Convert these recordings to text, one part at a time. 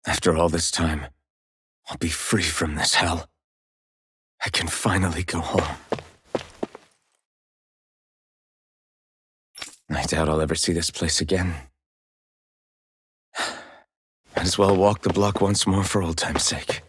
After all this time, I'll be free from this hell. I can finally go home. I doubt I'll ever see this place again. Might as well walk the block once more for old time's sake.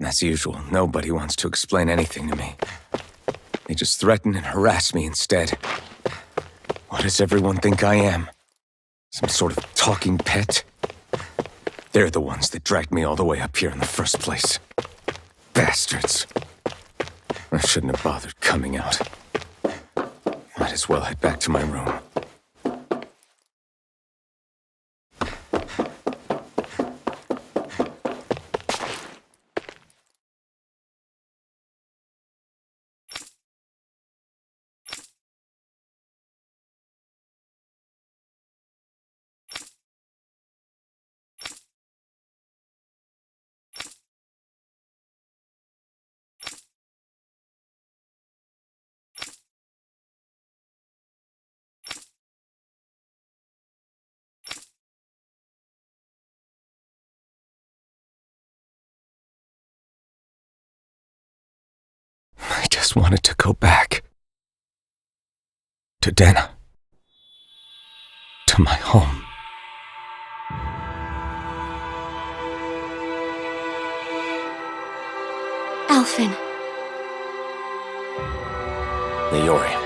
As usual, nobody wants to explain anything to me. They just threaten and harass me instead. What does everyone think I am? Some sort of talking pet? They're the ones that dragged me all the way up here in the first place. Bastards. I shouldn't have bothered coming out. Might as well head back to my room. I just wanted to go back. To Dana. To my home. Alphen. Leori.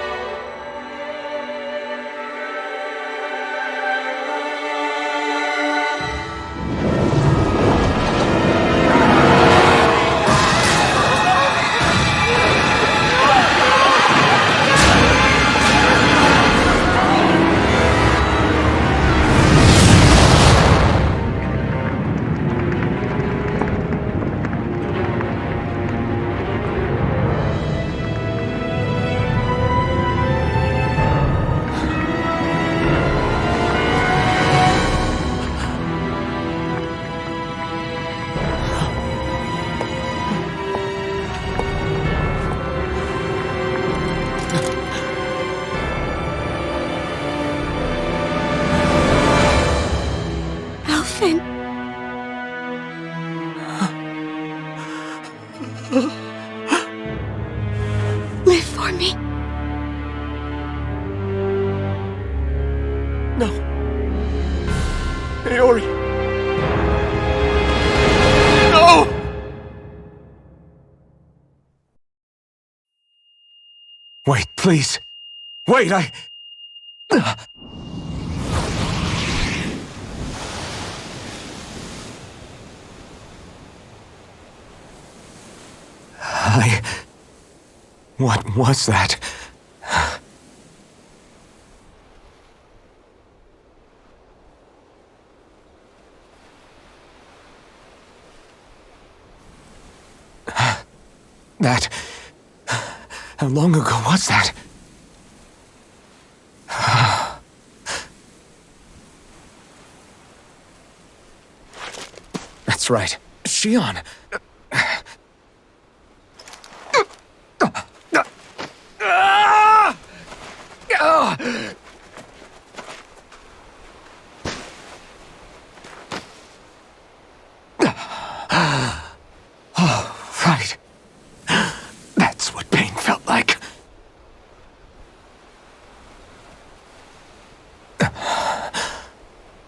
Wait, please. Wait, What was that? That... How long ago was that? That's right. Shion. Oh, right. That's what pain felt like.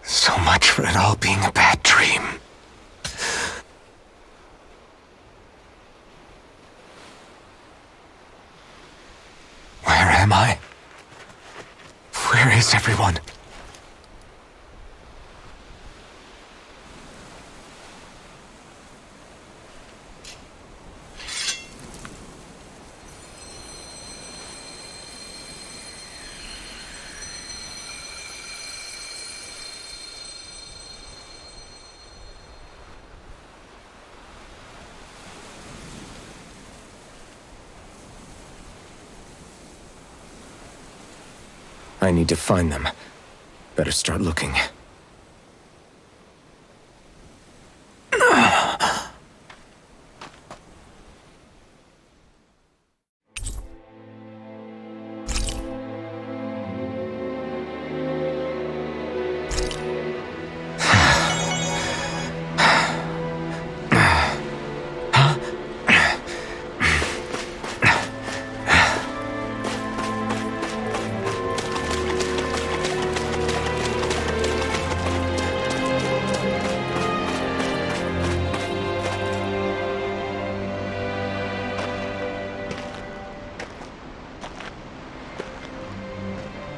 So much for it all being a bad dream. Where am I? Where is everyone? I need to find them. Better start looking.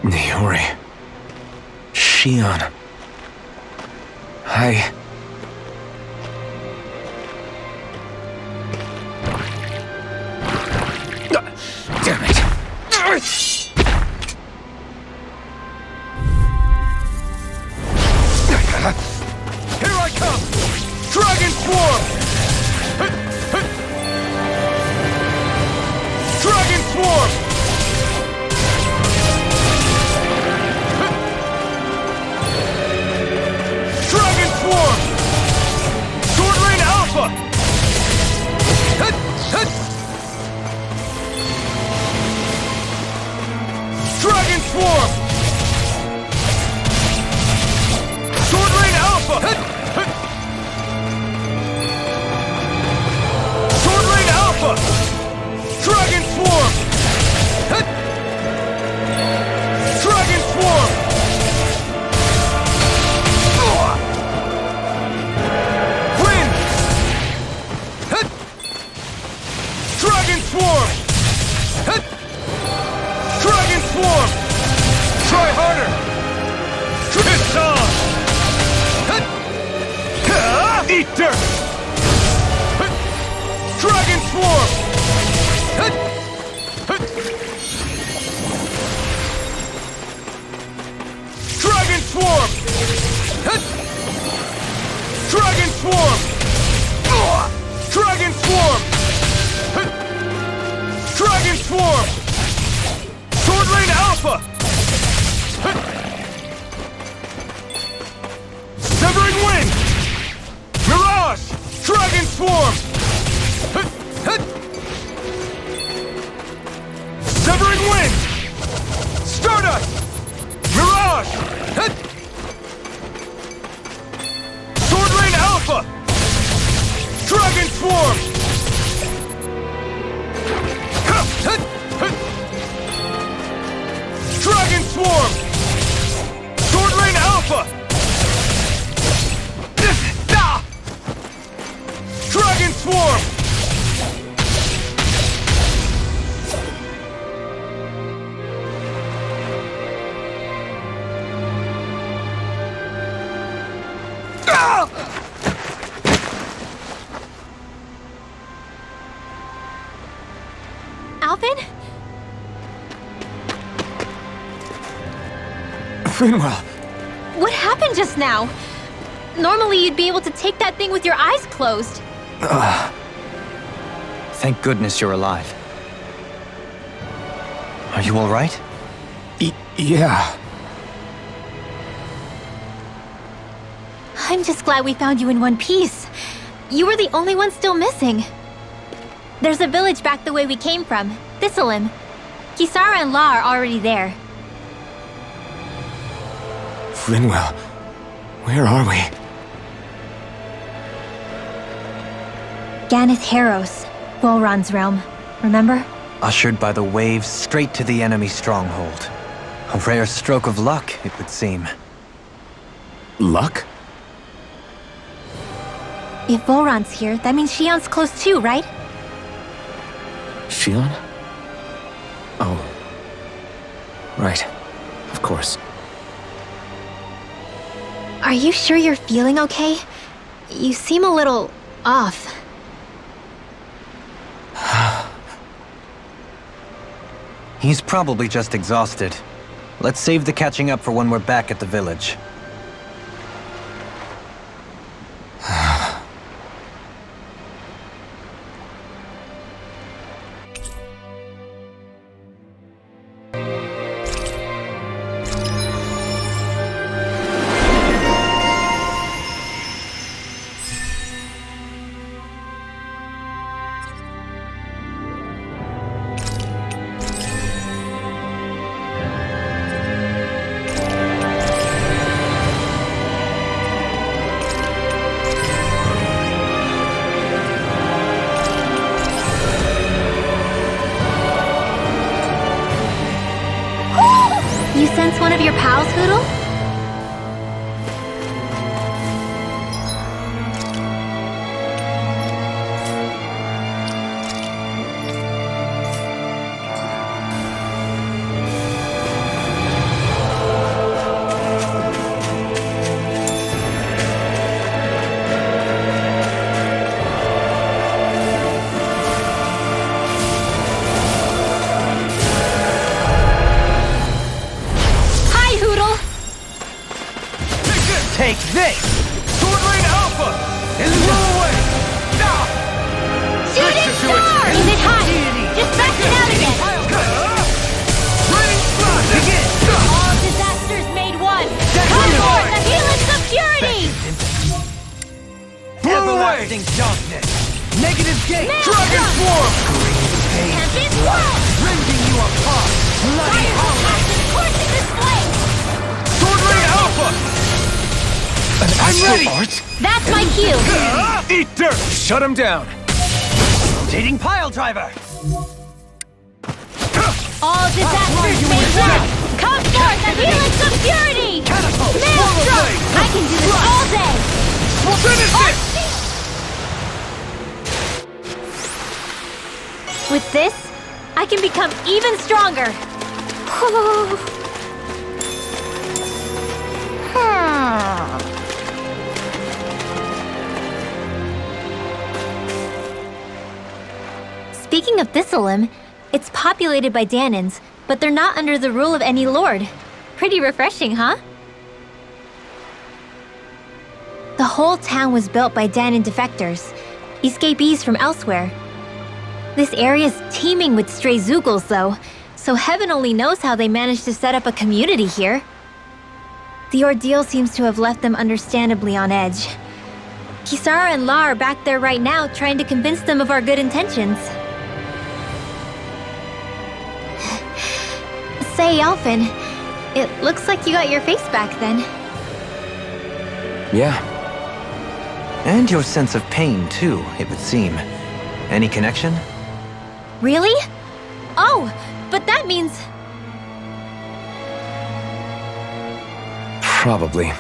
Niori. Shion. Damn it. Here I come! Dragon Swarm! Dragon Swarm! Dragon Swarm! Sword Rain Alpha! Dragon Swarm! Sword Rain Alpha! Sword Rain Alpha! Dragon Swarm! Dragon Swarm! Wind! Dragon Swarm! Dragon Swarm! Try harder! Piss off! Eat dirt! Dragon Swarm! Dragon Swarm! Dragon Swarm! Dragon Swarm! Dragon Swarm! Sword Rain Alpha! Severing Wind! Mirage! Dragon Swarm! Severing Wind! Stardust! Mirage! Sword Rain Alpha! Dragon Swarm! Dragon Swarm! Sword Rain Alpha! Dragon Swarm! Alphen? Finwell! What happened just now? Normally you'd be able to take that thing with your eyes closed. Thank goodness you're alive. Are you all right? Yeah. I'm just glad we found you in one piece. You were the only one still missing. There's a village back the way we came from, Thistleim. Kisara and La are already there. Finwell, where are we? Ganeth Haros, Volron's realm, remember? Ushered by the waves straight to the enemy stronghold. A rare stroke of luck, it would seem. Luck? If Volron's here, that means Shion's close too, right? Shion? Oh. Right. Of course. Are you sure you're feeling okay? You seem a little off. He's probably just exhausted. Let's save the catching up for when we're back at the village. You sense one of your pals, Hoodle? Take this! Sword Rain Alpha! Blow away! Now! Shooting star! Is it hot? Just back it out again! Rain Blast! Begin! All disasters made one! Come forth, the helix of purity! Blow away! Everlasting darkness! Negative gate! Dragon Swarm! Champion World! Rending you apart! Bloody Fire hollow! passes coursing this flame! Sword Rain Alpha! I'm ready! That's my cue! Eat dirt! Shut him down! Rotating pile driver! All disasters made one! Come forth, the helix of purity! Catapult! Maelstrom! I can do this all day! Finish it! With this, I can become even stronger! Speaking of Thistleim, it's populated by Danans, but they're not under the rule of any lord. Pretty refreshing, huh? The whole town was built by Danan defectors, escapees from elsewhere. This area's teeming with stray Zoogles, though, so heaven only knows how they managed to set up a community here. The ordeal seems to have left them understandably on edge. Kisara and La are back there right now trying to convince them of our good intentions. Say, Alphen, it looks like you got your face back then. Yeah. And your sense of pain, too, it would seem. Any connection? Really? Oh, but that means... Probably.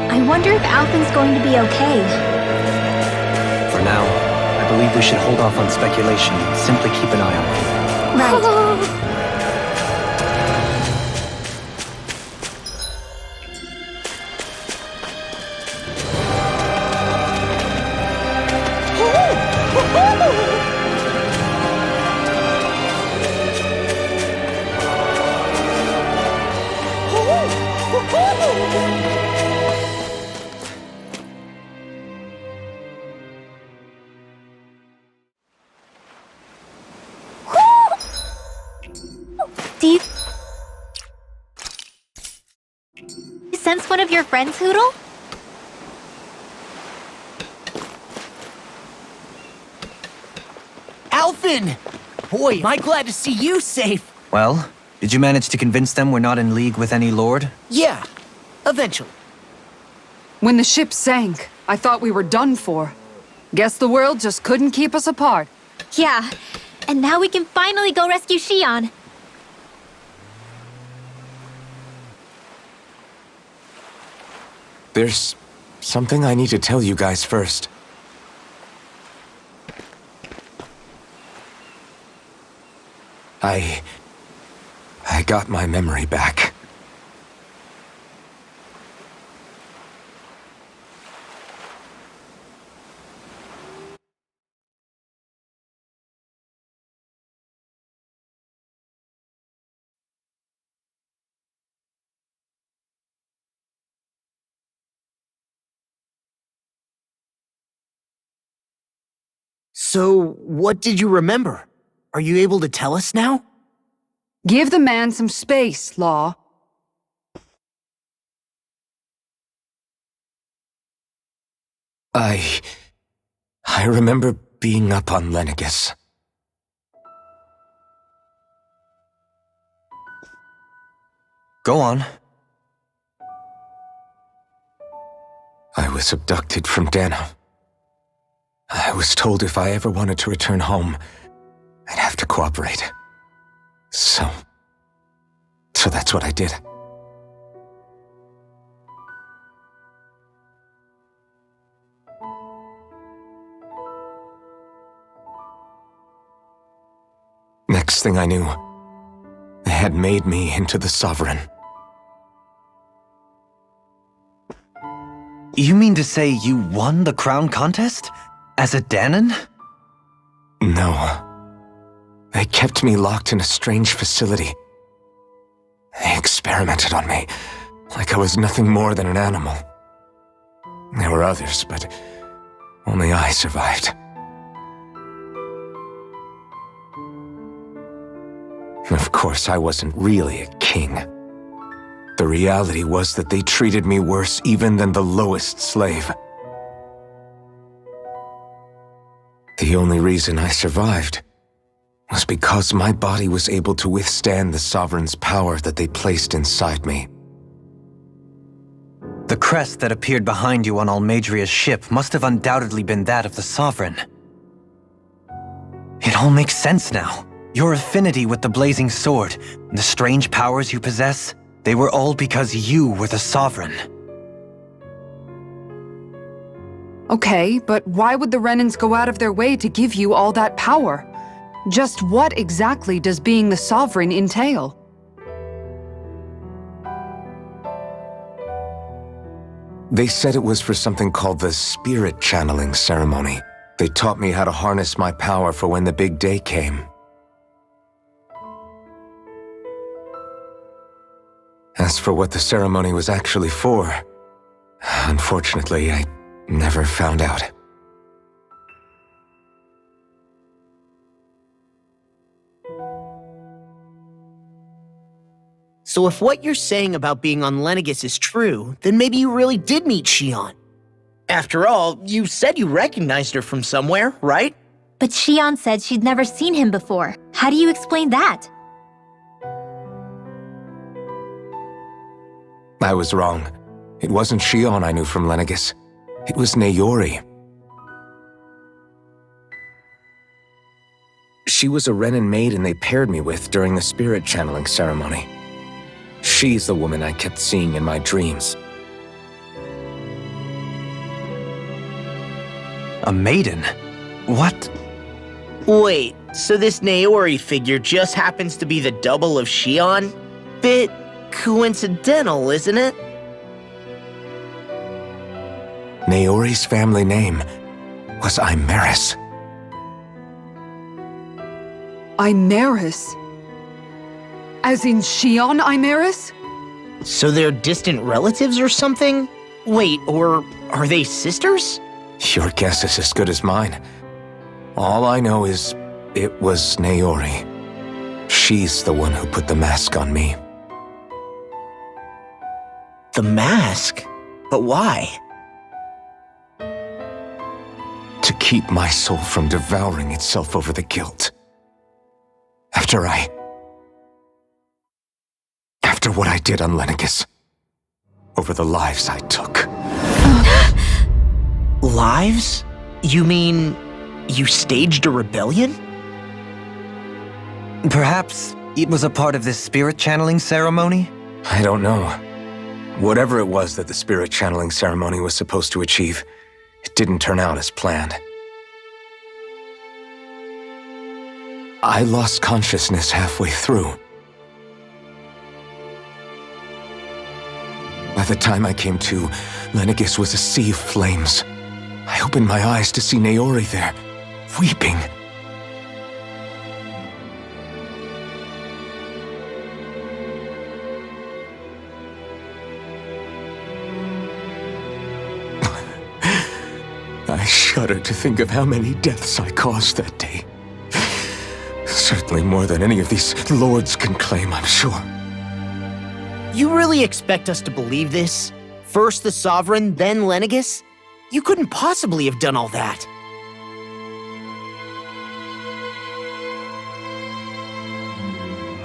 I wonder if Alphen's going to be okay. For now, I believe we should hold off on speculation and simply keep an eye on him. Right. Do you sense one of your friends, Hoodle? Alphen! Boy, am I glad to see you safe. Well, did you manage to convince them we're not in league with any lord? Yeah, eventually. When the ship sank, I thought we were done for. Guess the world just couldn't keep us apart. Yeah, and now we can finally go rescue Shion. There's something I need to tell you guys first. I got my memory back. So, what did you remember? Are you able to tell us now? Give the man some space, Law. I remember being up on Lenegus. Go on. I was abducted from Dana. I was told if I ever wanted to return home, I'd have to cooperate. So that's what I did. Next thing I knew, they had made me into the Sovereign. You mean to say you won the crown contest? As a Danon? No. They kept me locked in a strange facility. They experimented on me, like I was nothing more than an animal. There were others, but only I survived. Of course, I wasn't really a king. The reality was that they treated me worse even than the lowest slave. The only reason I survived was because my body was able to withstand the Sovereign's power that they placed inside me. The crest that appeared behind you on Almadria's ship must have undoubtedly been that of the Sovereign. It all makes sense now. Your affinity with the Blazing Sword, and the strange powers you possess, they were all because you were the Sovereign. Okay, but why would the Renans go out of their way to give you all that power? Just what exactly does being the Sovereign entail? They said it was for something called the Spirit Channeling Ceremony. They taught me how to harness my power for when the big day came. As for what the ceremony was actually for, unfortunately, I never found out. So if what you're saying about being on Lenegus is true, then maybe you really did meet Shion. After all, you said you recognized her from somewhere, right? But Shion said she'd never seen him before. How do you explain that? I was wrong. It wasn't Shion I knew from Lenegus. It was Naori. She was a Renan maiden they paired me with during the spirit channeling ceremony. She's the woman I kept seeing in my dreams. A maiden? What? Wait, so this Naori figure just happens to be the double of Shion? Bit coincidental, isn't it? Naori's family name was Imeris. Imeris? As in Shion Imeris? So they're distant relatives or something? Wait, or are they sisters? Your guess is as good as mine. All I know is it was Naori. she's the one who put the mask on me. The mask? But why? To keep my soul from devouring itself over the guilt. After what I did on Lenegis. Over the lives I took. Lives? You mean you staged a rebellion? Perhaps it was a part of this spirit channeling ceremony? I don't know. Whatever it was that the spirit channeling ceremony was supposed to achieve, it didn't turn out as planned. I lost consciousness halfway through. By the time I came to, Lenegis was a sea of flames. I opened my eyes to see Naori there, weeping. I shudder to think of how many deaths I caused that day. Certainly more than any of these lords can claim, I'm sure. You really expect us to believe this? First the Sovereign, then Lenegis? You couldn't possibly have done all that.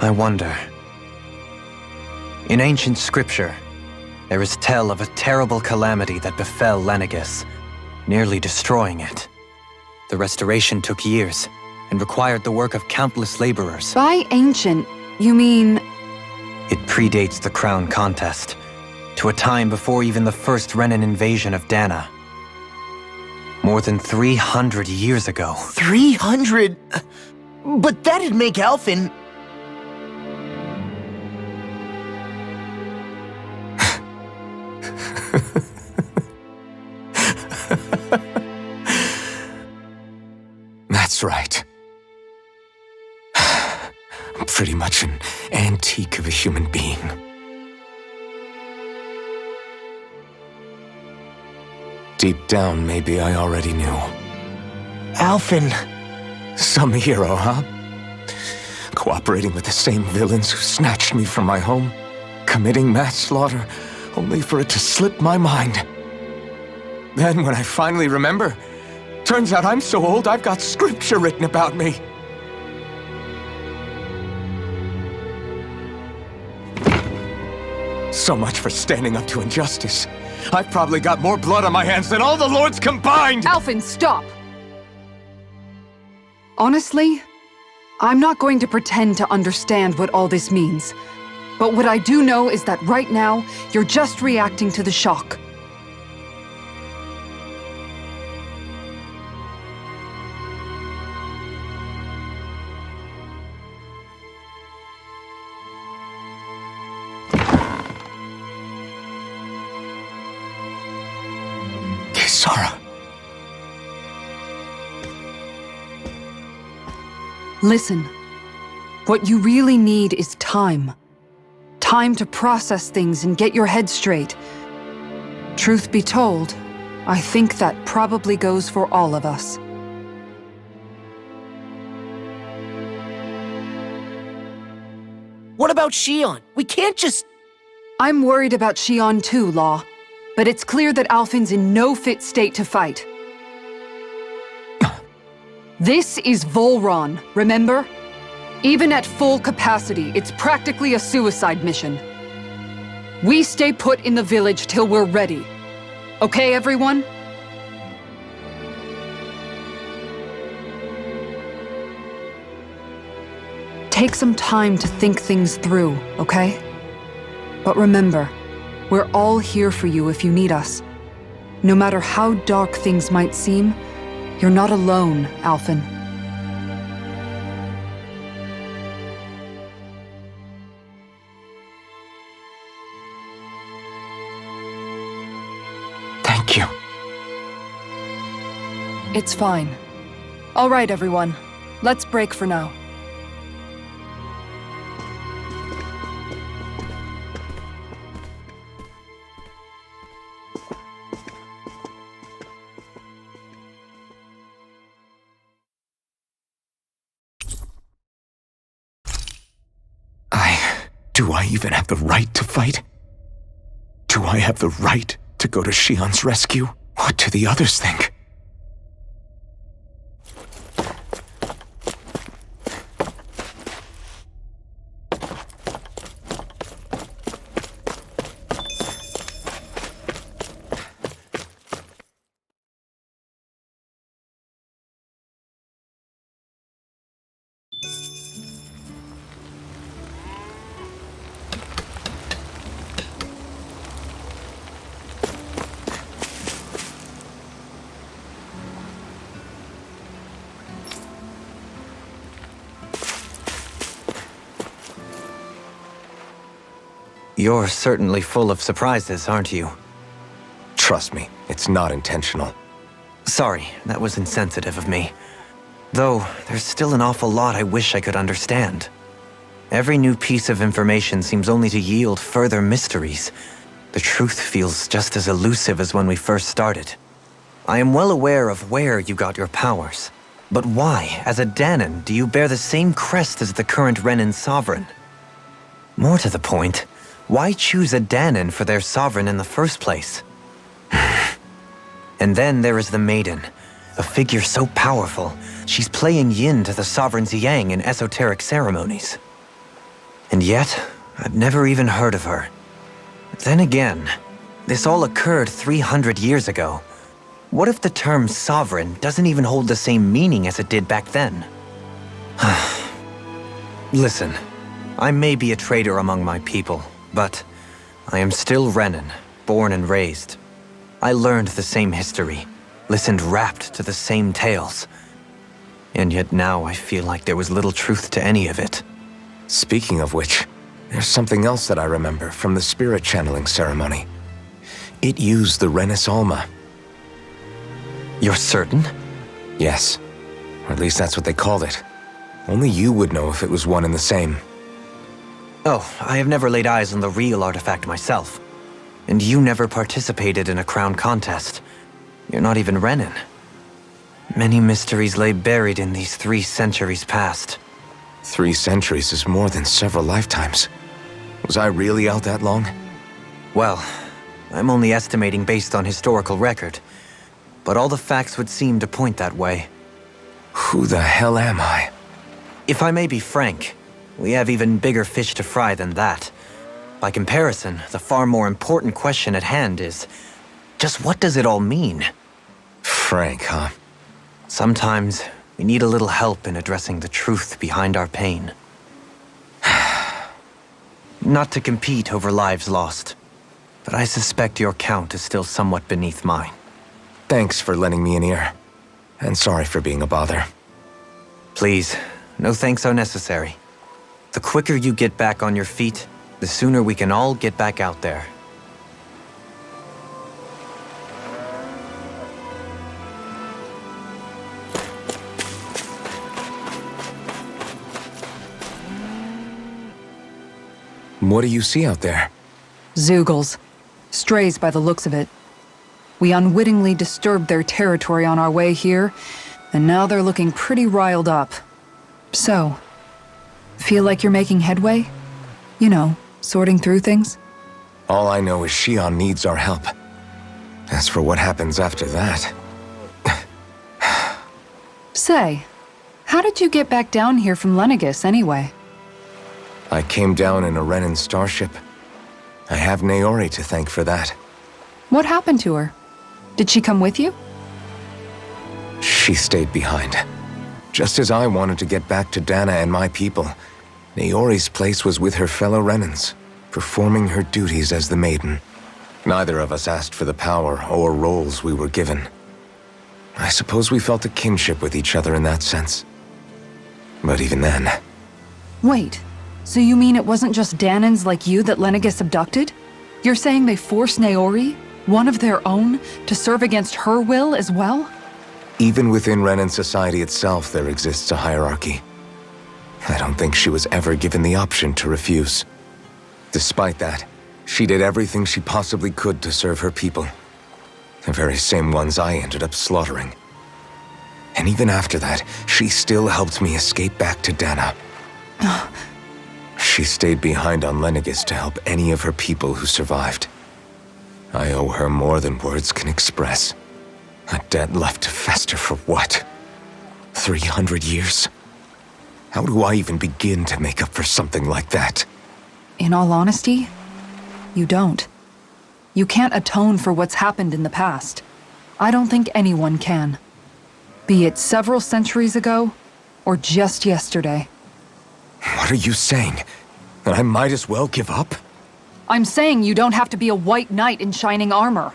I wonder. In ancient scripture, there is tell of a terrible calamity that befell Lenegis, nearly destroying it. The restoration took years and required the work of countless laborers. By ancient, you mean... It predates the crown contest, to a time before even the first Renan invasion of Dana. More than 300 years ago. 300? But that'd make Alphen... That's right. I'm pretty much an antique of a human being. Deep down, maybe I already knew. Alphen... Some hero, huh? Cooperating with the same villains who snatched me from my home, committing mass slaughter, only for it to slip my mind. Then, when I finally remember, turns out I'm so old I've got scripture written about me. So much for standing up to injustice. I've probably got more blood on my hands than all the lords combined! Alphen, stop! Honestly, I'm not going to pretend to understand what all this means. But what I do know is that right now, you're just reacting to the shock. Sarah. Listen, what you really need is time. Time to process things and get your head straight. Truth be told, I think that probably goes for all of us. What about Shion? We can't just... I'm worried about Shion too, Law. But it's clear that Alphen's in no fit state to fight. This is Volron, remember? Even at full capacity, it's practically a suicide mission. We stay put in the village till we're ready. Okay, everyone? Take some time to think things through, okay? But remember, we're all here for you if you need us. No matter how dark things might seem, you're not alone, Alphen. Thank you. It's fine. All right, everyone. Let's break for now. Do I even have the right to fight? Do I have the right to go to Shion's rescue? What do the others think? You're certainly full of surprises, aren't you? Trust me, it's not intentional. Sorry, that was insensitive of me. Though, there's still an awful lot I wish I could understand. Every new piece of information seems only to yield further mysteries. The truth feels just as elusive as when we first started. I am well aware of where you got your powers. But why, as a Danon, do you bear the same crest as the current Renin sovereign? More to the point, why choose a Danon for their sovereign in the first place? And then there is the Maiden, a figure so powerful, she's playing yin to the sovereign's yang in esoteric ceremonies. And yet, I've never even heard of her. Then again, this all occurred 300 years ago. What if the term sovereign doesn't even hold the same meaning as it did back then? Listen, I may be a traitor among my people, but I am still Renin, born and raised. I learned the same history, listened rapt to the same tales. And yet now I feel like there was little truth to any of it. Speaking of which, there's something else that I remember from the spirit channeling ceremony. It used the Renis Alma. You're certain? Yes, or at least that's what they called it. Only you would know if it was one and the same. Oh, I have never laid eyes on the real artifact myself. And you never participated in a crown contest. You're not even Renin. Many mysteries lay buried in these 3 centuries past. 3 centuries is more than several lifetimes. Was I really out that long? Well, I'm only estimating based on historical record. But all the facts would seem to point that way. Who the hell am I? If I may be frank, we have even bigger fish to fry than that. By comparison, the far more important question at hand is, just what does it all mean? Frank, huh? Sometimes, we need a little help in addressing the truth behind our pain. Not to compete over lives lost, but I suspect your count is still somewhat beneath mine. Thanks for lending me an ear. And sorry for being a bother. Please, no thanks are necessary. The quicker you get back on your feet, the sooner we can all get back out there. What do you see out there? Zeugles. Strays by the looks of it. We unwittingly disturbed their territory on our way here, and now they're looking pretty riled up. So, feel like you're making headway? You know, sorting through things? All I know is Shion needs our help. As for what happens after that... Say, how did you get back down here from Lenegis anyway? I came down in a Renin starship. I have Naori to thank for that. What happened to her? Did she come with you? She stayed behind. Just as I wanted to get back to Dana and my people, Naori's place was with her fellow Renins, performing her duties as the Maiden. Neither of us asked for the power or roles we were given. I suppose we felt a kinship with each other in that sense. But even then... Wait, so you mean it wasn't just Danons like you that Lenegis abducted? You're saying they forced Naori, one of their own, to serve against her will as well? Even within Renin society itself, there exists a hierarchy. I don't think she was ever given the option to refuse. Despite that, she did everything she possibly could to serve her people. The very same ones I ended up slaughtering. And even after that, she still helped me escape back to Dana. She stayed behind on Lenegis to help any of her people who survived. I owe her more than words can express. A debt left to fester for what? 300 years? How do I even begin to make up for something like that? In all honesty, you don't. You can't atone for what's happened in the past. I don't think anyone can. Be it several centuries ago, or just yesterday. What are you saying? That I might as well give up? I'm saying you don't have to be a white knight in shining armor.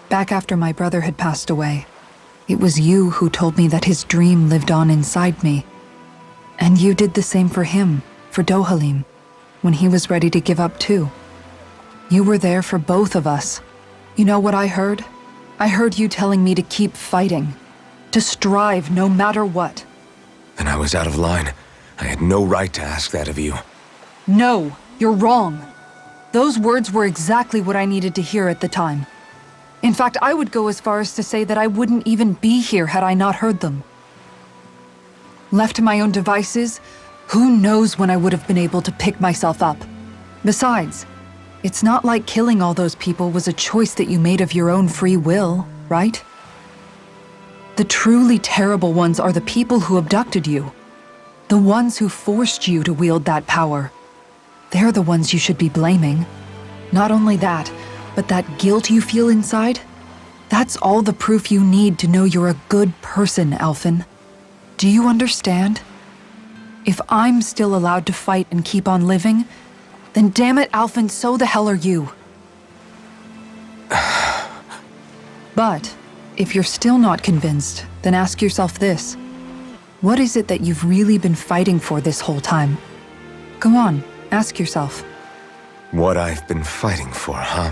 Back after my brother had passed away, it was you who told me that his dream lived on inside me. And you did the same for him, for Dohalim, when he was ready to give up too. You were there for both of us. You know what I heard? I heard you telling me to keep fighting, to strive no matter what. Then I was out of line. I had no right to ask that of you. No, you're wrong. Those words were exactly what I needed to hear at the time. In fact, I would go as far as to say that I wouldn't even be here had I not heard them. Left to my own devices, who knows when I would have been able to pick myself up. Besides, it's not like killing all those people was a choice that you made of your own free will, right? The truly terrible ones are the people who abducted you. The ones who forced you to wield that power. They're the ones you should be blaming. Not only that, but that guilt you feel inside, that's all the proof you need to know you're a good person, Alphen. Do you understand? If I'm still allowed to fight and keep on living, then damn it, Alphen, so the hell are you. But if you're still not convinced, then ask yourself this. What is it that you've really been fighting for this whole time? Go on, ask yourself. What I've been fighting for, huh?